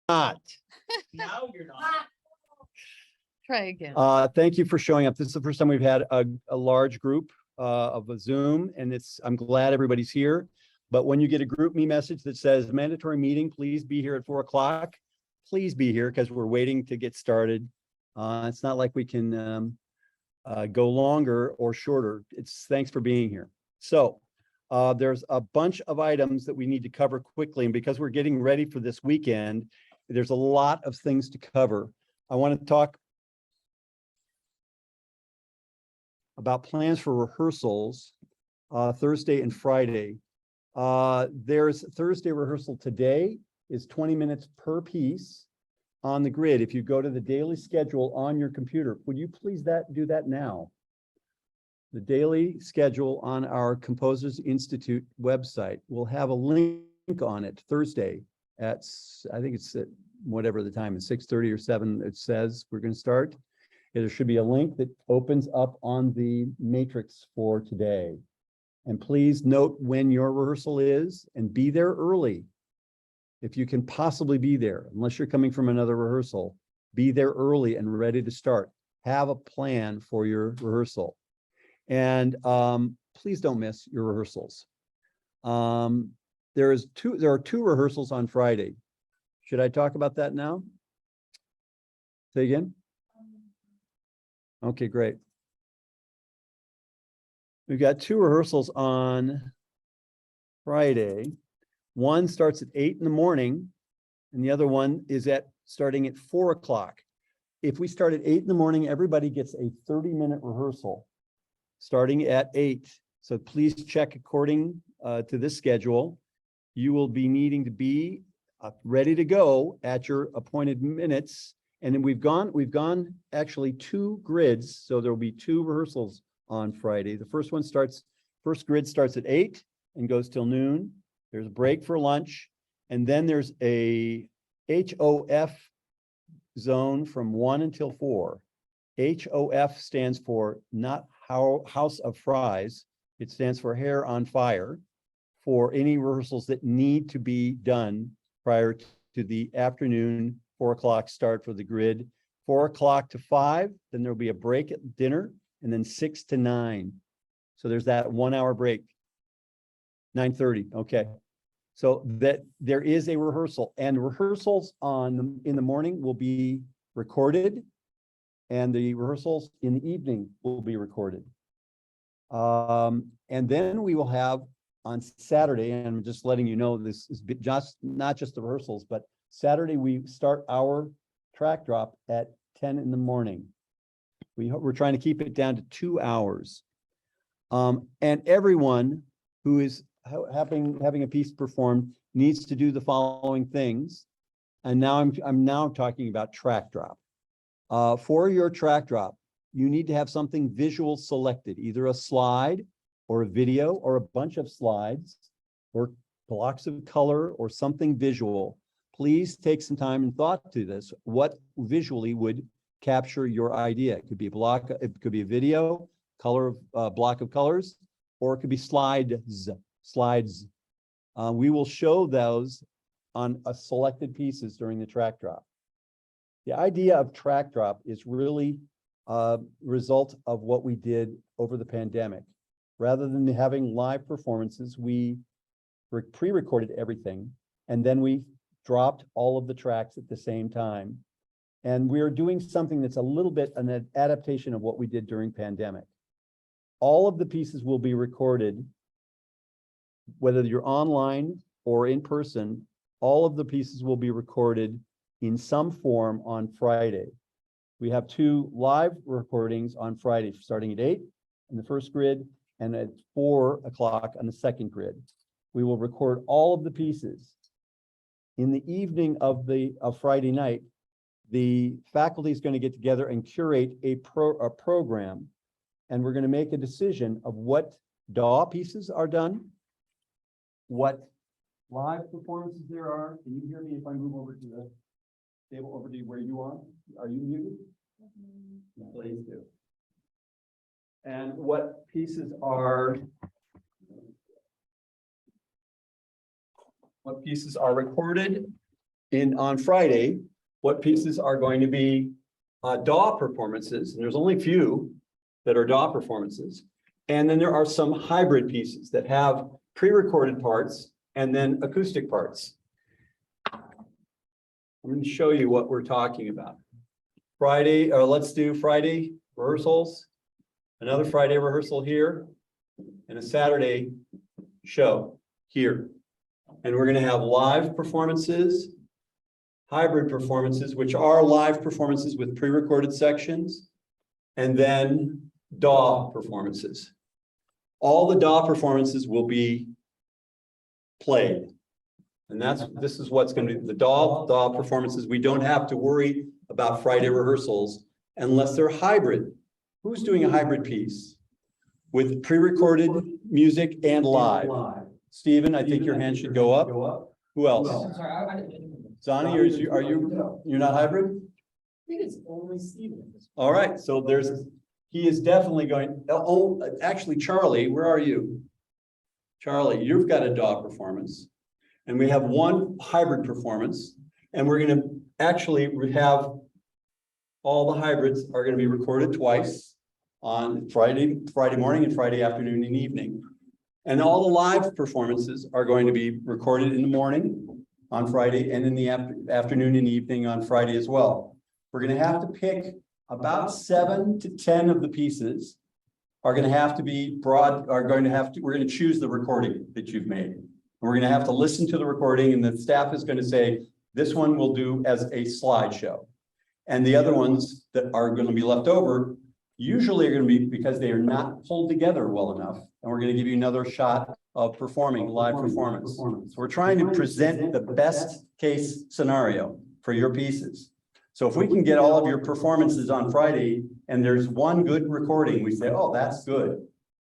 Not. Now you're not. Try again. Thank you for showing up. This is the first time we've had a large group of a Zoom, and I'm glad everybody's here. But when you get a group me message that says mandatory meeting, please be here at 4 o'clock. Please be here because we're waiting to get started. It's not like we can go longer or shorter. Thanks for being here. So there's a bunch of items that we need to cover quickly. And because we're getting ready for this weekend, there's a lot of things to cover. I want to talk about plans for rehearsals Thursday and Friday. There's Thursday rehearsal today is 20 minutes per piece on the grid. If you go to the daily schedule on your computer, would you please do that now? The daily schedule on our Composers Institute website will have a link on it Thursday at, I think it's at whatever the time is, 6:30 or 7, it says we're going to start. There should be a link that opens up on the matrix for today. And please note when your rehearsal is and be there early. If you can possibly be there, unless you're coming from another rehearsal, be there early and ready to start. Have a plan for your rehearsal. And please don't miss your rehearsals. There are two rehearsals on Friday. Should I talk about that now? Say again? Okay, great. We've got two rehearsals on Friday. One starts at 8 in the morning, and the other one is starting at 4 o'clock. If we start at 8 in the morning, everybody gets a 30-minute rehearsal starting at 8. So please check according to this schedule. You will be needing to be ready to go at your appointed minutes. And then we've gone actually 2 grids. So there will be 2 rehearsals on Friday. The first grid starts at 8 and goes till noon. There's a break for lunch. And then there's a HOF zone from 1 until 4. HOF stands for not House of Fries. It stands for Hair on Fire, for any rehearsals that need to be done prior to the afternoon 4 o'clock start for the grid. 4 o'clock to 5, then there'll be a break at dinner, and then 6 to 9. So there's that 1 hour break. 9:30, okay. So that there is a rehearsal, and rehearsals in the morning will be recorded, and the rehearsals in the evening will be recorded. And then we will have on Saturday, and I'm just letting you know, this is not just the rehearsals, but Saturday we start our track drop at 10 in the morning. We're trying to keep it down to 2 hours. And everyone who is having a piece performed needs to do the following things. And now I'm now talking about track drop. For your track drop, you need to have something visual selected, either a slide or a video or a bunch of slides or blocks of color or something visual. Please take some time and thought to this. What visually would capture your idea? It could be it could be a video, block of colors, or it could be slides. We will show those on selected pieces during the track drop. The idea of track drop is really a result of what we did over the pandemic. Rather than having live performances, we pre-recorded everything, and then we dropped all of the tracks at the same time. And we're doing something that's a little bit an adaptation of what we did during pandemic. All of the pieces will be recorded, whether you're online or in person. All of the pieces will be recorded in some form on Friday. We have 2 live recordings on Friday, starting at 8 in the first grid and at 4 o'clock on the second grid. We will record all of the pieces. In the evening of Friday night, the faculty is going to get together and curate a program, and we're going to make a decision of what DAW pieces are done, what live performances there are. Can you hear me if I move over to the table over to where you are? Are you muted? Mm-hmm. Please do. And what pieces are recorded on Friday, what pieces are going to be DAW performances, and there's only a few that are DAW performances. And then there are some hybrid pieces that have pre-recorded parts and then acoustic parts. I'm going to show you what we're talking about. Friday, let's do Friday rehearsals, another Friday rehearsal here, and a Saturday show here. And we're going to have live performances, hybrid performances, which are live performances with pre-recorded sections, and then DAW performances. All the DAW performances will be played. And this is what's going to be the DAW performances. We don't have to worry about Friday rehearsals unless they're hybrid. Who's doing a hybrid piece with pre-recorded music and live? Stephen, I think your hand should go up. Who else? Zani, you're not hybrid? I think it's only Steven. All right, so he is definitely going, actually, Charlie, where are you? Charlie, you've got a DAW performance. And we have one hybrid performance, and we're going to actually have all the hybrids are going to be recorded twice on Friday morning and Friday afternoon and evening. And all the live performances are going to be recorded in the morning on Friday and in the afternoon and evening on Friday as well. We're going to have to pick about 7 to 10 of the pieces are going to have to be we're going to choose the recording that you've made. We're going to have to listen to the recording, and the staff is going to say, this one we'll do as a slideshow. And the other ones that are going to be left over usually are going to be because they are not pulled together well enough. And we're going to give you another shot of performing live performance. So we're trying to present the best case scenario for your pieces. So if we can get all of your performances on Friday and there's one good recording, we say, oh, that's good.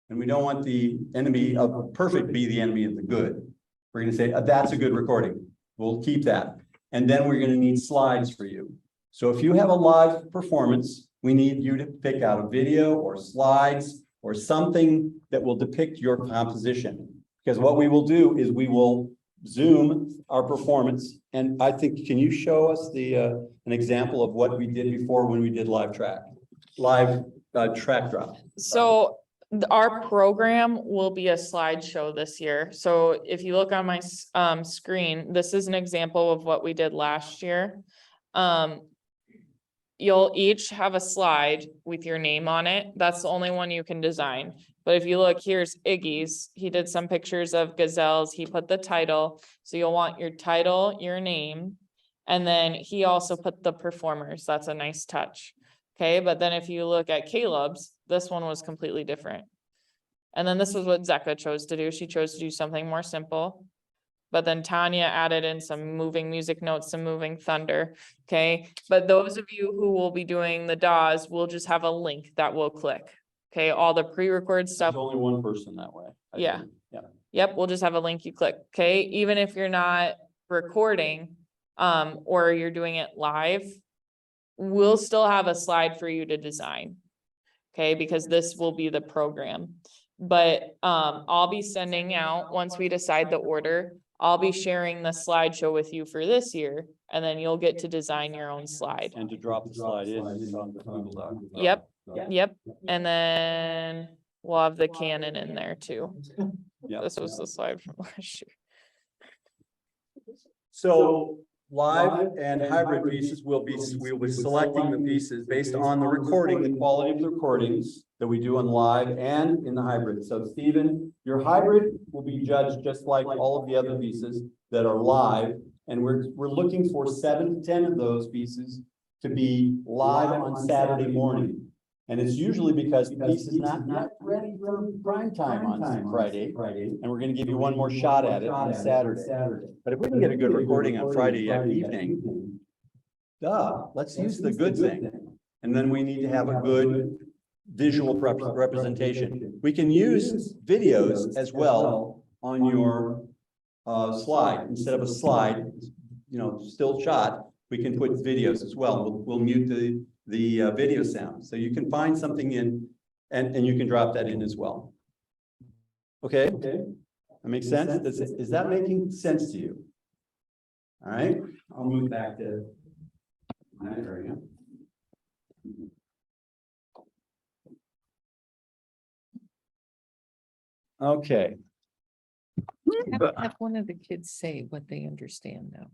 And we don't want the enemy of perfect be the enemy of the good. We're going to say, that's a good recording. We'll keep that. And then we're going to need slides for you. So if you have a live performance, we need you to pick out a video or slides or something that will depict your composition. Because what we will do is we will zoom our performance. And I think, can you show us an example of what we did before when we did live track drop? So our program will be a slideshow this year. So if you look on my screen, this is an example of what we did last year. You'll each have a slide with your name on it. That's the only one you can design. But if you look, here's Iggy's. He did some pictures of gazelles. He put the title. So you'll want your title, your name, and then he also put the performers. That's a nice touch. Okay, but then if you look at Caleb's, this one was completely different. And then this was what Zeka chose to do. She chose to do something more simple. But then Tanya added in some moving music notes, some moving thunder. Okay, but those of you who will be doing the DAWs will just have a link that will click. Okay, all the pre-recorded stuff. There's only one person that way. Yeah. Yeah. Yep, we'll just have a link you click. Okay, even if you're not recording or you're doing it live, we'll still have a slide for you to design. Okay, because this will be the program. But I'll be sending out, once we decide the order, I'll be sharing the slideshow with you for this year, and then you'll get to design your own slide. And to drop the slide in on the Google Doc. Yep, yep. And then we'll have the Canon in there too. Yep. This was the slide from last year. So live and hybrid pieces we'll be selecting the pieces based on the recording, the quality of the recordings that we do on live and in the hybrid. So Stephen, your hybrid will be judged just like all of the other pieces that are live. And we're looking for 7 to 10 of those pieces to be live on Saturday morning. And it's usually because the piece is not ready for prime time on Friday. And we're going to give you one more shot at it on Saturday. But if we can get a good recording on Friday evening, let's use the good thing. And then we need to have a good visual representation. We can use videos as well on your slide. Instead of a slide, still shot, we can put videos as well. We'll mute the video sound. So you can find something in and you can drop that in as well. Okay? That makes sense? Is that making sense to you? All right, I'll move back to my area. Okay. Have one of the kids say what they understand now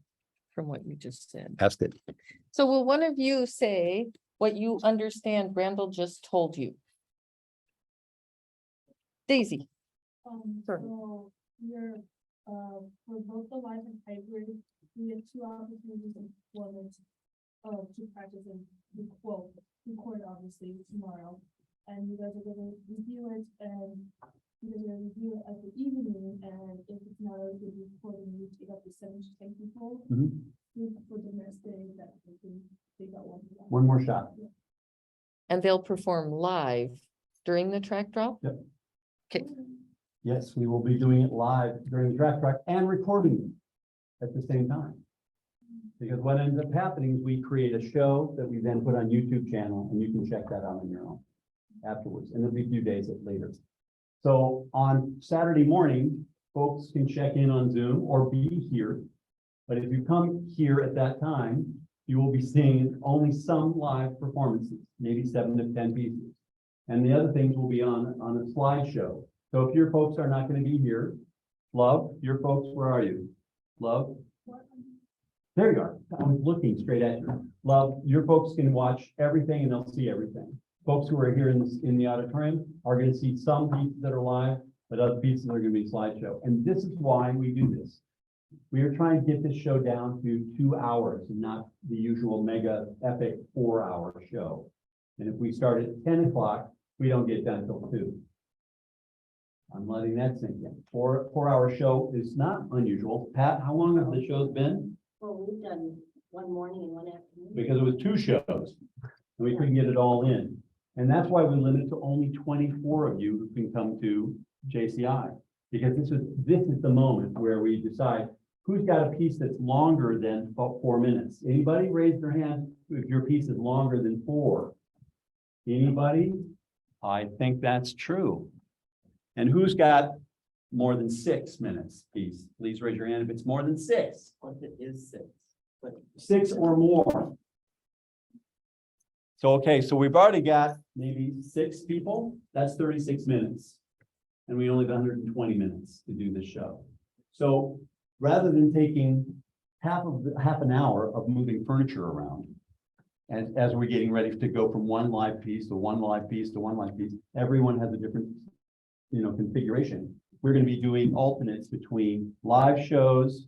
from what you just said. Ask it. So will one of you say what you understand Randall just told you? Daisy. Sure. So we're, for both the live and hybrid, we have two opportunities in performance, to practice and record obviously tomorrow. And you guys are gonna review it and you guys are gonna review it at the evening, and if it's not already good recording, you take up the 7 to 10 people. For the next day that they can, they got one. One more shot. And they'll perform live during the track drop? Yep. Okay, Yes, we will be doing it live during the track and recording it at the same time. Because what ends up happening is we create a show that we then put on YouTube channel, and you can check that out on your own afterwards, and it'll be a few days later. So on Saturday morning, folks can check in on Zoom or be here. But if you come here at that time, you will be seeing only some live performances, maybe 7 to 10 pieces. And the other things will be on a slideshow. So if your folks are not going to be here, Love, your folks, where are you? Love? There you are. I was looking straight at you. Love, your folks can watch everything and they'll see everything. Folks who are here in the auditorium are going to see some pieces that are live, but other pieces are going to be slideshow. And this is why we do this. We are trying to get this show down to 2 hours and not the usual mega epic 4-hour show. And if we start at 10 o'clock, we don't get done till 2. I'm letting that sink in. 4-hour show is not unusual. Pat, how long have the shows been? Well, we've done one morning and one afternoon. Because it was 2 shows. And we couldn't get it all in. And that's why we limit to only 24 of you who can come to JCI. Because this is the moment where we decide who's got a piece that's longer than about 4 minutes. Anybody raise their hand if your piece is longer than 4? Anybody? I think that's true. And who's got more than 6 minutes piece? Please raise your hand if it's more than 6. What it is 6. 6 or more. So, okay, so we've already got maybe 6 people. That's 36 minutes. And we only have 120 minutes to do this show. So rather than taking half an hour of moving furniture around, and as we're getting ready to go from one live piece to one live piece to one live piece, everyone has a different, configuration. We're going to be doing alternates between live shows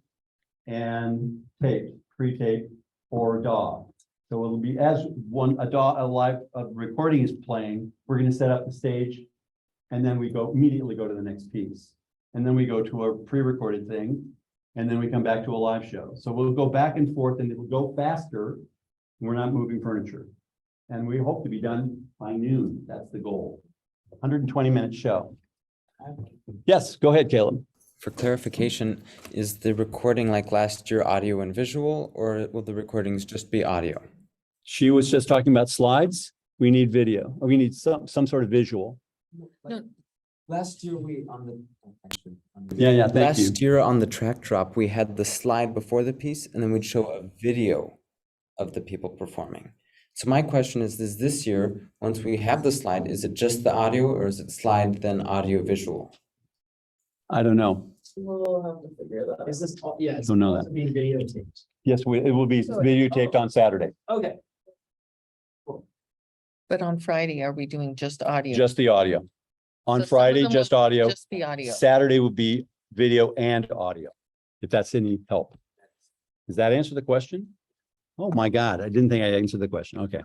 and tape, pre-tape or DAW. So it'll be as a live recording is playing, we're going to set up the stage, and then we immediately go to the next piece. And then we go to a pre-recorded thing, and then we come back to a live show. So we'll go back and forth, and it will go faster. We're not moving furniture. And we hope to be done by noon. That's the goal. 120-minute show. Yes, go ahead, Caleb. For clarification, is the recording like last year audio and visual, or will the recordings just be audio? She was just talking about slides. We need video. We need some sort of visual. No. Last year thank you. Last year on the track drop, we had the slide before the piece, and then we'd show a video of the people performing. So my question is this year, once we have the slide, is it just the audio, or is it slide then audio visual? I don't know. We'll have to figure that out. Is this, yeah. Don't know that. Being videotaped. Yes, it will be videotaped on Saturday. Okay. But on Friday, are we doing just audio? Just the audio. On So some of Friday, them just will audio. Just the audio. Saturday will be video and audio, if that's any help. Does that answer the question? Oh, my God, I didn't think I answered the question. Okay.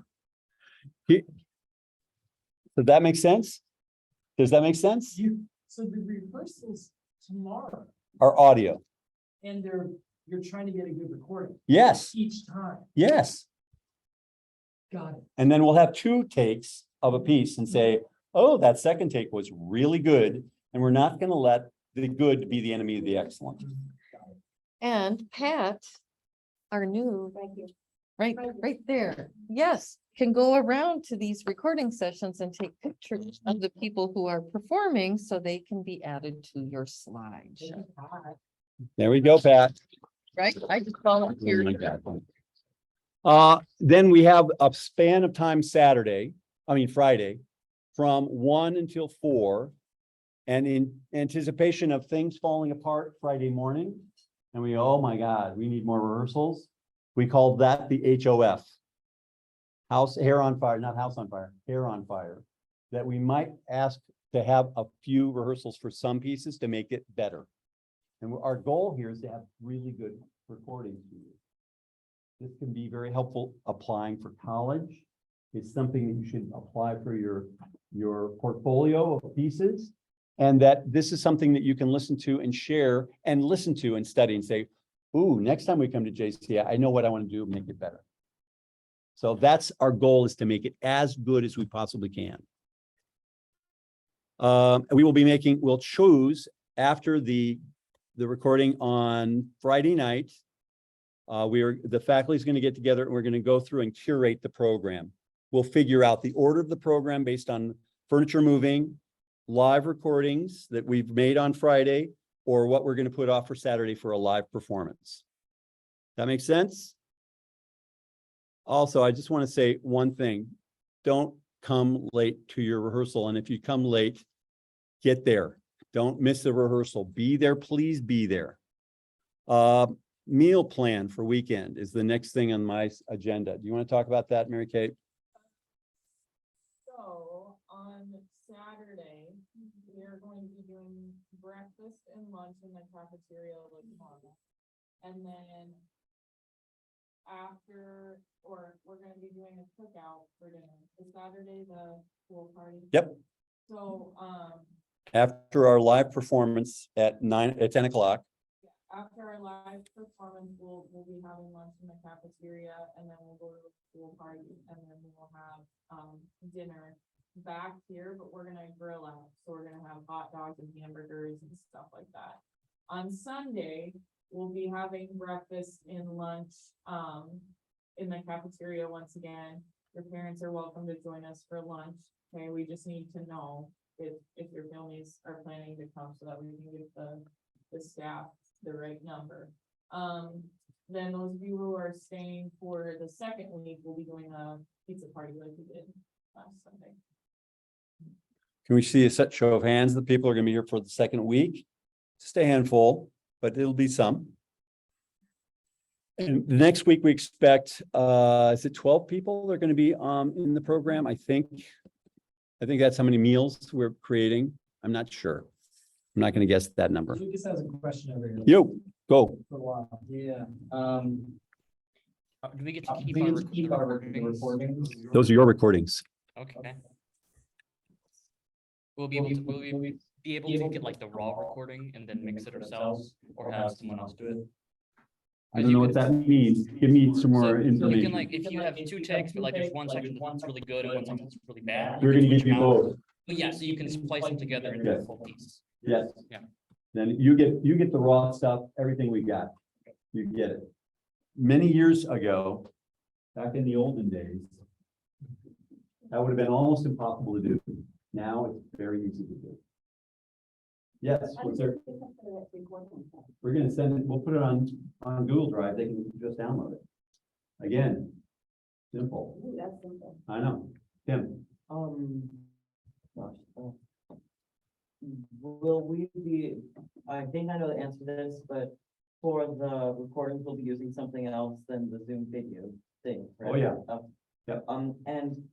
Does that make sense? Does that make sense? So the rehearsals tomorrow, Or audio? and you're trying to get a good recording Yes, each time. yes. Got it. And then we'll have 2 takes of a piece and say, oh, that second take was really good. And we're not going to let the good be the enemy of the excellent. And Pat, our new, right there, yes, can go around to these recording sessions and take pictures of the people who are performing so they can be added to your slideshow. There we go, Pat. right? I just Something volunteered. like that. Then we have a span of time Friday, from 1 until 4. And in anticipation of things falling apart Friday morning, and oh my God, we need more rehearsals. We call that the HOF. Hair on Fire, not House on Fire, Hair on Fire. That we might ask to have a few rehearsals for some pieces to make it better. And our goal here is to have really good recordings for you. This can be very helpful applying for college. It's something that you should apply for your portfolio of pieces. And that this is something that you can listen to and share and listen to and study and say, ooh, next time we come to JC, I know what I want to do, make it better. So that's our goal, is to make it as good as we possibly can. We'll choose after the recording on Friday night. The faculty is going to get together and we're going to go through and curate the program. We'll figure out the order of the program based on furniture moving, live recordings that we've made on Friday, or what we're going to put off for Saturday for a live performance. That makes sense? Also, I just want to say one thing. Don't come late to your rehearsal. And if you come late, get there. Don't miss the rehearsal. Be there, please be there. Meal plan for weekend is the next thing on my agenda. Do you want to talk about that, Mary Kate? So on Saturday, we are going to be doing breakfast and lunch in the cafeteria like normal. And then we're gonna be doing a cookout for dinner. Is Saturday the pool party? Yep. So, After our live performance at 10 o'clock. after our live performance, we'll be having lunch in the cafeteria, and then we'll go to the pool party, and then we'll have, dinner back here, but we're gonna grill out, so we're gonna have hot dogs and hamburgers and stuff like that. On Sunday, we'll be having breakfast and lunch, in the cafeteria once again. Your parents are welcome to join us for lunch, okay? We just need to know if your families are planning to come, so that we can give the staff the right number. Then those of you who are staying for the second week, we'll be doing a pizza party like we did last Sunday. Can we see a show of hands that people are going to be here for the second week? Just a handful, but it'll be some. And the next week we expect, is it 12 people that are going to be in the program? I think that's how many meals we're creating. I'm not sure. I'm not going to guess that number. Who just has a question over here? You, go. For a while. Yeah, Do we get to keep we our get to keep our recordings? recordings. Those are your recordings. Okay. Will we be able to get like the raw recording and then mix it ourselves, or have someone else do it? I don't know what that means. Give me some more You can information. like, if you have two takes, but like there's one section that's really good and one section that's really bad. We're can going to switch give you them out. both. But yeah, so you can splice them together into a Yes. full piece. Yes. Yeah. Then you get the raw stuff, everything we got. You get it. Many years ago, back in the olden days, that would have been almost impossible to do. Now it's very easy to do. Yes, what's there? We're gonna send it, we'll put it on Google Drive. They can just download it. Again, simple. Ooh, that's simple. I know. Tim, Gosh, will we be, I think I know the answer to this, but for the recordings, we'll be using something else than the Zoom video thing, right? Oh, yeah. Yep. And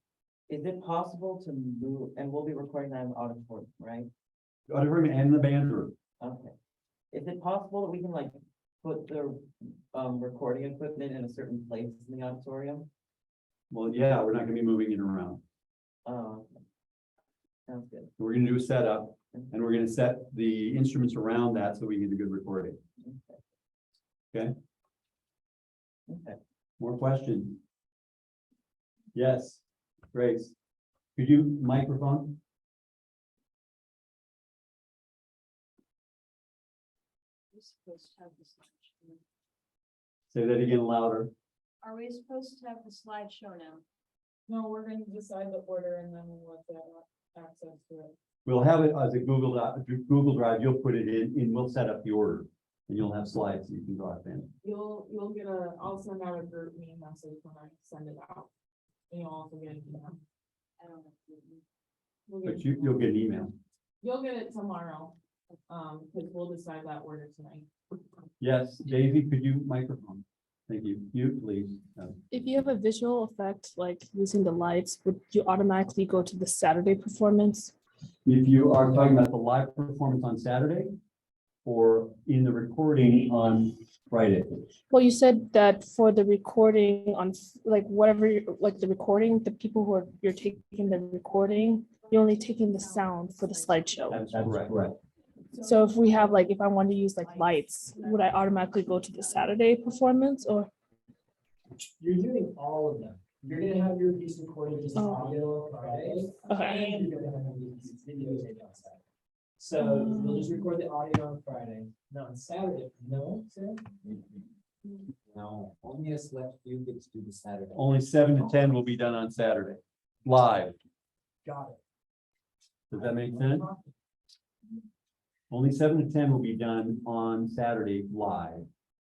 is it possible to move, and we'll be recording that in the auditorium, right? auditorium and the band room. Okay. Is it possible that we can like put the recording equipment in a certain place in the auditorium? Well, yeah, we're not gonna be moving it around. Okay. Sounds good. We're gonna do a setup and we're gonna set the instruments around that so we get a good recording. Okay, Okay. more questions? Yes, Grace. Could you microphone? Supposed to have the slideshow. Say that again louder. Are we supposed to have the slideshow now? No, we're gonna decide the order and then we'll let them access to it. We'll have it as a Google Drive. You'll put it in and we'll set up the order. And you'll have slides you can drop in. You'll get I'll send out a group me message when I send it out. And you'll also get an email. I don't know. But you'll get an email. You'll get it tomorrow, because we'll decide that order tonight. Yes, Daisy, could you microphone? Thank you. You, please. If you have a visual effect, like using the lights, would you automatically go to the Saturday performance? If you are talking about the live performance on Saturday or in the recording on Friday. Well, you said that for the recording on like whatever, like the recording, the people who are, you're taking the recording, you're only taking the sound for the slideshow. That's correct. So if we have like, if I want to use like lights, would I automatically go to the Saturday performance or? You're doing all of them. You're gonna have your piece recorded just Oh. audio on Friday. Okay. And you're gonna have your piece videotaped on Saturday. So we'll just record the audio on Friday, not on Saturday. No, Sam? No, only a select few gets to do the Saturday. Only 7 to 10 will be done on Saturday, live. Got it. Does that make sense? Only 7 to 10 will be done on Saturday live.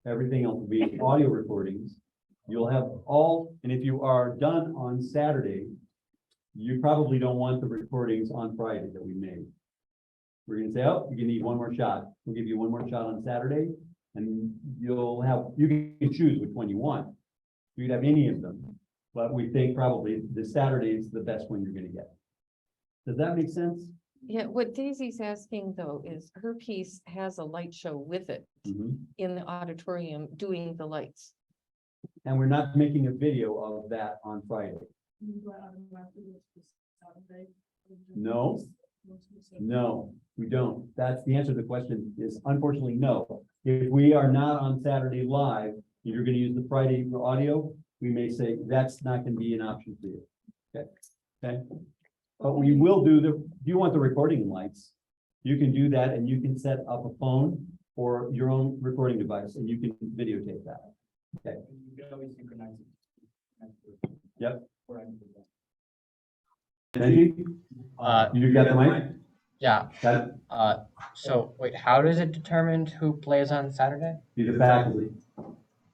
Everything else will be audio recordings. You'll have all, and if you are done on Saturday, you probably don't want the recordings on Friday that we made. We're gonna say, oh, you need one more shot. We'll give you one more shot on Saturday, and you'll have, you can choose which one you want. You could have any of them, but we think probably the Saturday is the best one you're gonna get. Does that make sense? Yeah, what Daisy's asking though is her piece has a light show with it in the auditorium doing the lights. And we're not making a video of that on Friday. No. No, we don't. That's the answer to the question is unfortunately no. If we are not on Saturday live, and you're gonna use the Friday for audio, we may say that's not gonna be an option for you. Okay, okay. But we will do do you want the recording lights? You can do that and you can set up a phone or your own recording device and you can videotape that. Okay. You can always synchronize it. Yep. Or I can do that. Benji, you got the mic? Yeah, Got it? so wait, how does it determine who plays on Saturday? Be the faculty.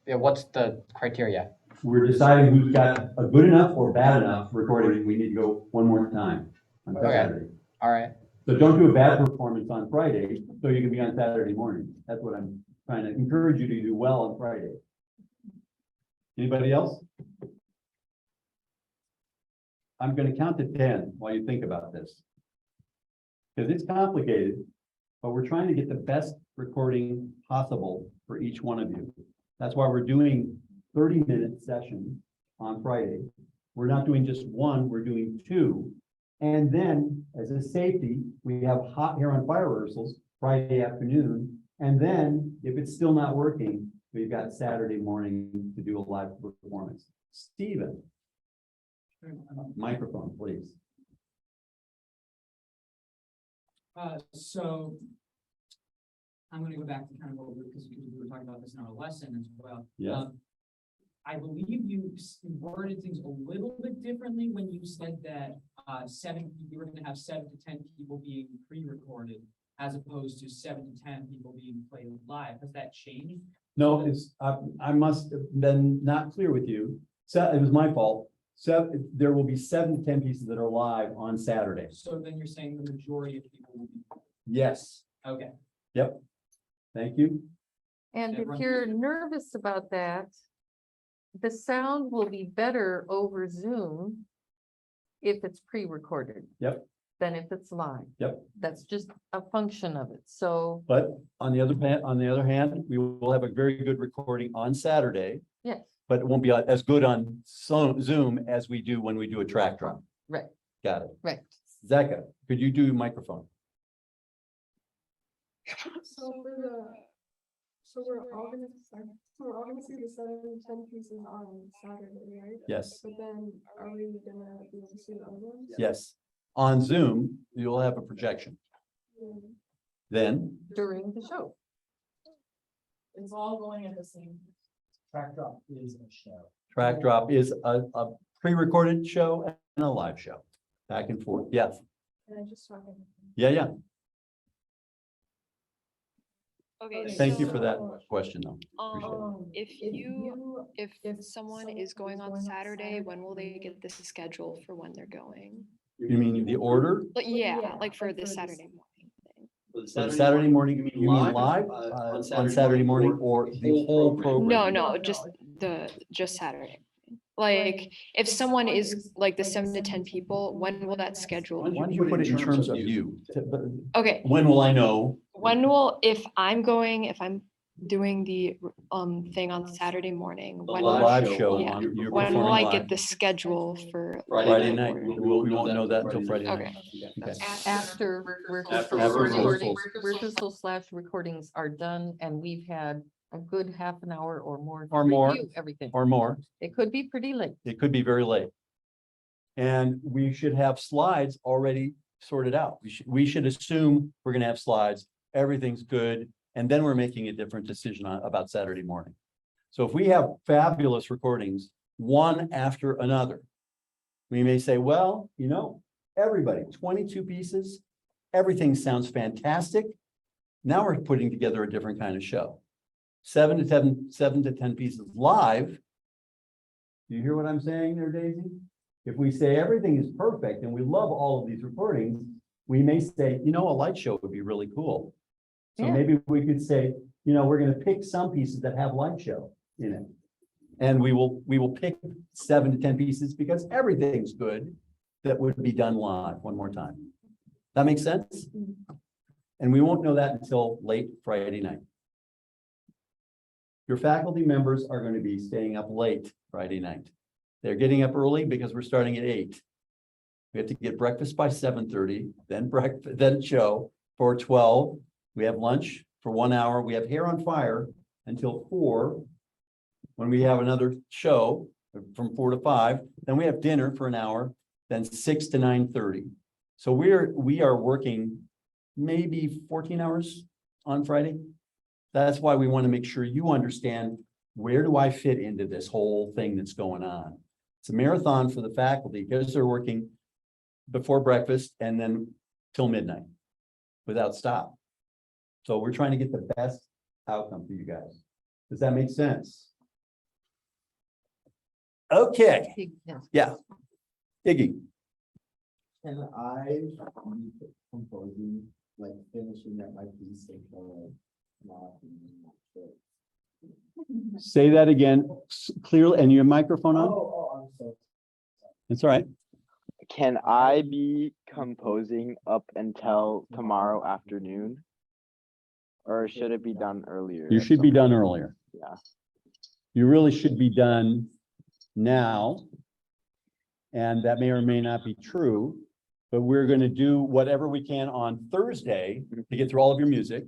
Yeah, what's the criteria? We're deciding who's got a good enough or bad enough recording. We need to go one more time on Okay. Saturday. All right, So don't do a bad performance on Friday, so you can be on Saturday morning. That's what I'm trying to encourage you to do well on Friday. Anybody else? I'm gonna count to 10 while you think about this. Because it's complicated, but we're trying to get the best recording possible for each one of you. That's why we're doing 30-minute sessions on Friday. We're not doing just one, we're doing 2. And then, as a safety, we have hot hair on fire rehearsals Friday afternoon. And then, if it's still not working, we've got Saturday morning to do a live performance. Stephen, microphone, please. So I'm gonna go back to kind of what we, because we were talking about this in our lesson as well. Yes. I believe you worded things a little bit differently when you said that you were gonna have 7 to 10 people being pre-recorded as opposed to 7 to 10 people being played live. Has that changed? No, it's, I must have been not clear with you. So it was my fault. So there will be 7 to 10 pieces that are live on Saturday. So then you're saying the majority of people will be, Yes. okay. Yep. Thank you. And if Everyone- you're nervous about that, the sound will be better over Zoom if it's pre-recorded. Yep. Than if it's live. Yep. That's just a function of it. So, But on the other hand, we will have a very good recording on Saturday, yes, but it won't be as good on Zoom as we do when we do a track drop. right, Got it. right. Zeka, could you do your microphone? So we're all gonna see the 7 to 10 pieces on Saturday, right? Yes, But then are we gonna be able to see the other ones? yes. On Zoom, you'll have a projection. Then, During the show. It's all going at the same. Track drop is a show. track drop is a pre-recorded show and a live show. Back and forth. Yes. And I just talking. Yeah, yeah. Okay. Thank you for so, that question, though. Appreciate it. if someone is going on Saturday, when will they get the schedule for when they're going? You mean the order? But yeah, like for this Saturday morning thing. For the Saturday morning, you mean live, on Saturday morning, or the whole program? No, just Saturday. Like, if someone is like the 7 to 10 people, when will that schedule? Why don't you put it in terms of you? Okay, When will I know? if I'm doing the thing on Saturday morning, The when live show yeah. on, you're when will I performing get live. the schedule for? Friday night, we won't know that until Friday night. Okay. Okay. After After recordings, rehearsals. rehearsal/recordings are done and we've had a good half an hour or more. to Or more. review Everything. Or more. It could be pretty late. It could be very late. And we should have slides already sorted out. We should assume we're gonna have slides, everything's good, and then we're making a different decision about Saturday morning. So if we have fabulous recordings, one after another, we may say, well, everybody, 22 pieces, everything sounds fantastic. Now we're putting together a different kind of show. 7 to 10 pieces live. Do you hear what I'm saying there, Daisy? If we say everything is perfect and we love all of these recordings, we may say, a light show would be really cool. So Yeah. maybe we could say, we're gonna pick some pieces that have light show in it. And we will pick 7 to 10 pieces because everything's good that would be done live one more time. That makes sense? And we won't know that until late Friday night. Your faculty members are going to be staying up late Friday night. They're getting up early because we're starting at 8. We have to get breakfast by 7:30, then show for 12. We have lunch for 1 hour. We have Hair on Fire until 4. When we have another show from 4 to 5, then we have dinner for an hour, then 6 to 9:30. So we are working maybe 14 hours on Friday. That's why we want to make sure you understand, where do I fit into this whole thing that's going on? It's a marathon for the faculty because they're working before breakfast and then till midnight without stop. So we're trying to get the best outcome for you guys. Does that make sense? Okay, yeah. Iggy, Can I be composing, like finishing up my piece of not. say that again clearly, and your microphone on? I'm so. It's all right. Can I be composing up until tomorrow afternoon? Or should it be done earlier? You at should be some done point? earlier. Yeah. You really should be done now. And that may or may not be true, but we're going to do whatever we can on Thursday to get through all of your music.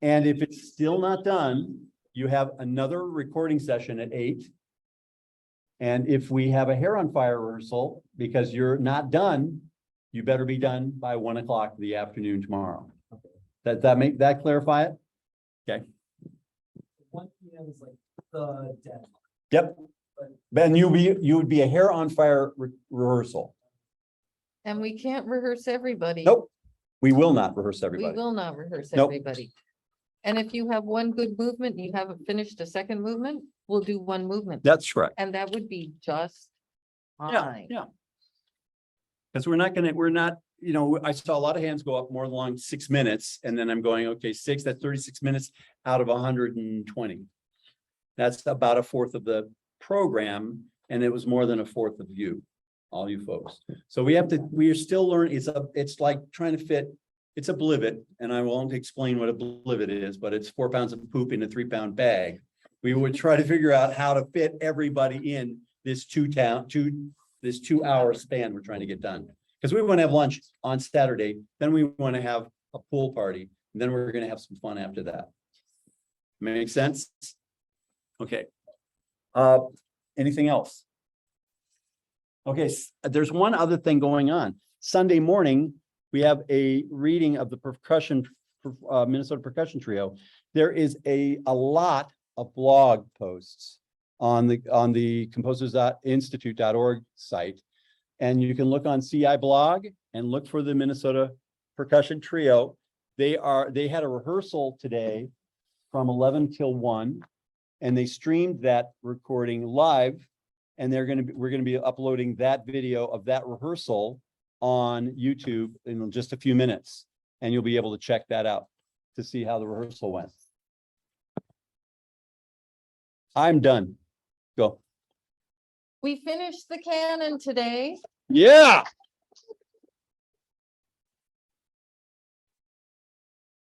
And if it's still not done, you have another recording session at 8. And if we have a Hair on Fire rehearsal, because you're not done, you better be done by 1 o'clock in the afternoon tomorrow. That clarify it? Okay. 1 PM is like the deadline. Yep. Ben, you would be a Hair on Fire rehearsal. And we can't rehearse everybody. Nope. We will not rehearse We everybody. will not rehearse Nope. everybody. And if you have one good movement and you haven't finished a second movement, we'll do one movement. That's correct. And that would be just Yeah, fine. yeah. Because I saw a lot of hands go up more along 6 minutes, and then I'm going, okay, 6, that's 36 minutes out of 120. That's about a fourth of the program, and it was more than a fourth of you, all you folks. So we are still learning, it's like trying to fit, it's a blivet, and I won't explain what a blivet is, but it's 4 pounds of poop in a 3-pound bag. We would try to figure out how to fit everybody in this 2 hour span we're trying to get done. Because we want to have lunch on Saturday, then we want to have a pool party, and then we're going to have some fun after that. Make sense? Okay. Anything else? Okay, there's one other thing going on. Sunday morning, we have a reading of the Minnesota Percussion Trio. There is a lot of blog posts on the composersinstitute.org site. And you can look on CI blog and look for the Minnesota Percussion Trio. They had a rehearsal today from 11 till 1. And they streamed that recording live. And we're gonna be uploading that video of that rehearsal on YouTube in just a few minutes. And you'll be able to check that out to see how the rehearsal went. I'm done. Go. We finished the canon today. Yeah.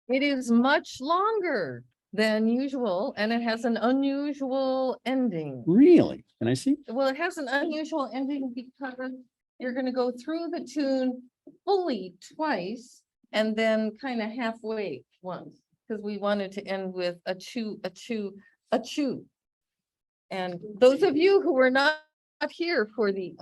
It is much longer than usual and it has an unusual ending. Really? Can I see? Well, it has an unusual ending because you're gonna go through the tune fully twice and then kind of halfway once. Because we wanted to end with a chew, a chew, a chew. And those of you who were not here for the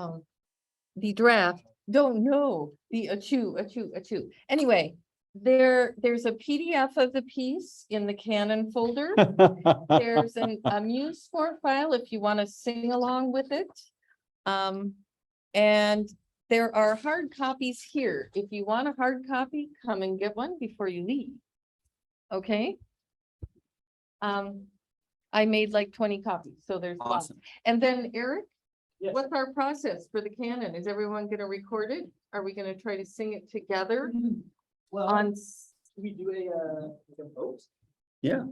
draft don't know the a chew, a chew, a chew. Anyway, there's a PDF of the piece in the canon folder. There's a MuseScore file if you want to sing along with it. And there are hard copies here. If you want a hard copy, come and get one before you leave. Okay? I made like 20 copies, so there's lots. Awesome. And then Eric, Yes. what's our process for the canon? Is everyone gonna record it? Are we gonna try to sing it together Well, on? we do a vote? Yeah.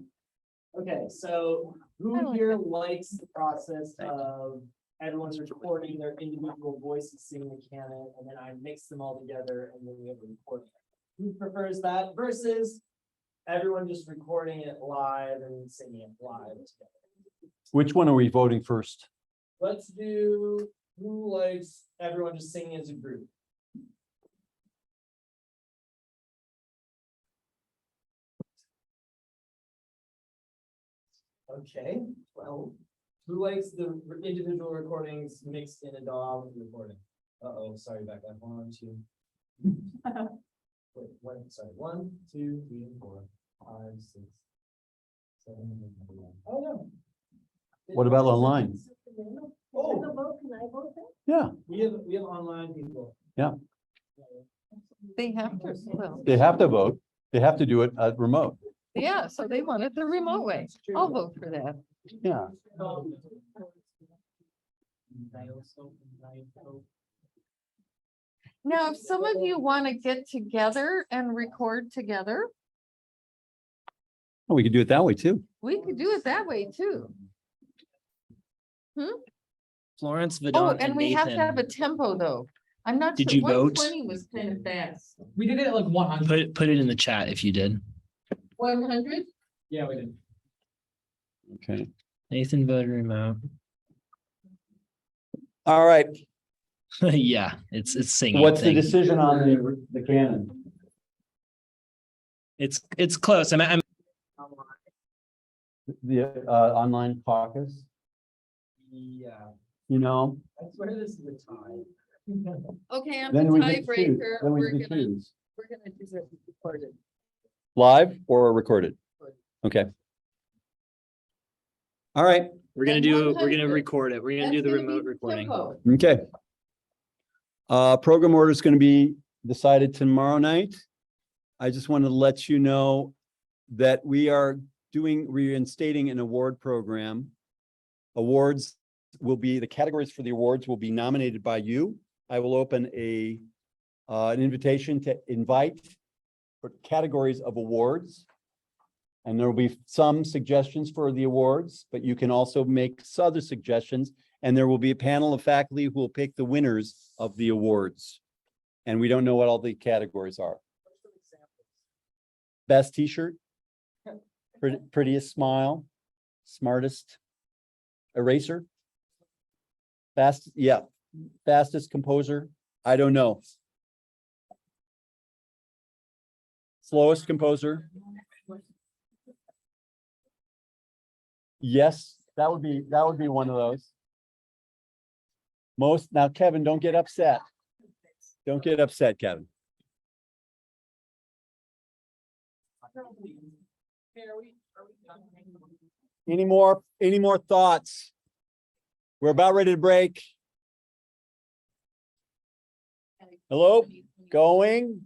Okay, so I who like here likes the process of everyone's recording their individual voices singing the canon, and then I mix them all together and then we have a recording? Who prefers that versus everyone just recording it live and singing it live together? Which one are we voting first? Let's do, who likes everyone just singing as a group? Okay, well, who likes the individual recordings mixed in a DAW recording? Uh-oh, sorry about that. 1, 2. Wait, sorry, 1, 2, 3, 4, 5, 6, 7, 8, 9. Oh, no. What about online? Oh, Yeah, we have online people. They have to, well, they have to vote. They have to do it remote. yeah, so they want it the remote way. I'll vote for that. Yeah. Now, if some of you want to get together and record together, Oh, we could do it that way too. we could do it that way too. Florence, Oh, Vidon, and we have to have a tempo though. I'm not Did sure, you vote? 120 was kind of fast. We did it at like 100. Put it in the chat if you did. 100? Yeah, we did. Okay. Nathan voted remote. All right. Yeah, it's singing. What's the thing. decision on the canon? It's close. I'm The online caucus, Yeah, you know? I swear this is a tie. Okay, I'm the Then we get to choose. tiebreaker. Then we We're get to gonna choose. do it recorded. Live or recorded? Okay. All right, we're gonna And we're 100. gonna record it. We're gonna do That's the gonna be remote recording. tempo. okay. Program order is going to be decided tomorrow night. I just wanted to let you know that we are reinstating an award program. Awards will be, the categories for the awards will be nominated by you. I will open an invitation to invite for categories of awards. And there will be some suggestions for the awards, but you can also make other suggestions. And there will be a panel of faculty who will pick the winners of the awards. And we don't know what all the categories are. Best t-shirt, prettiest smile, smartest eraser, fastest composer. I don't know. Slowest composer. Yes, that would be one of those. Now, Kevin, don't get upset. Don't get upset, Kevin. Any more thoughts? We're about ready to break. Hello? Going.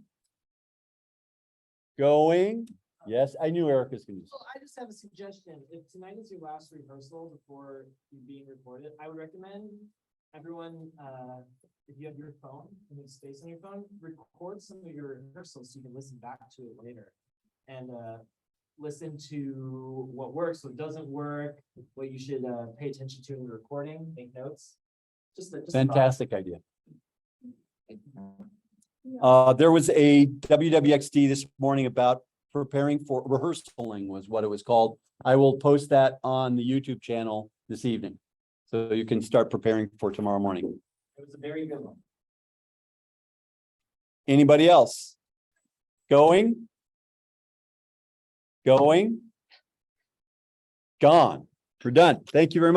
Yes, I knew Eric was gonna. So I just have a suggestion. If tonight is your last rehearsal before you being recorded, I would recommend everyone, if you have your phone and there's space on your phone, record some of your rehearsals so you can listen back to it later. And, listen to what works, what doesn't work, what you should, pay attention to in the recording, make notes. Just a thought. Fantastic idea. There was a WWXD this morning about preparing for rehearsaling was what it was called. I will post that on the YouTube channel this evening. So you can start preparing for tomorrow morning. It was a very good one. Anybody else? Going? Going? Gone. We're done. Thank you very much.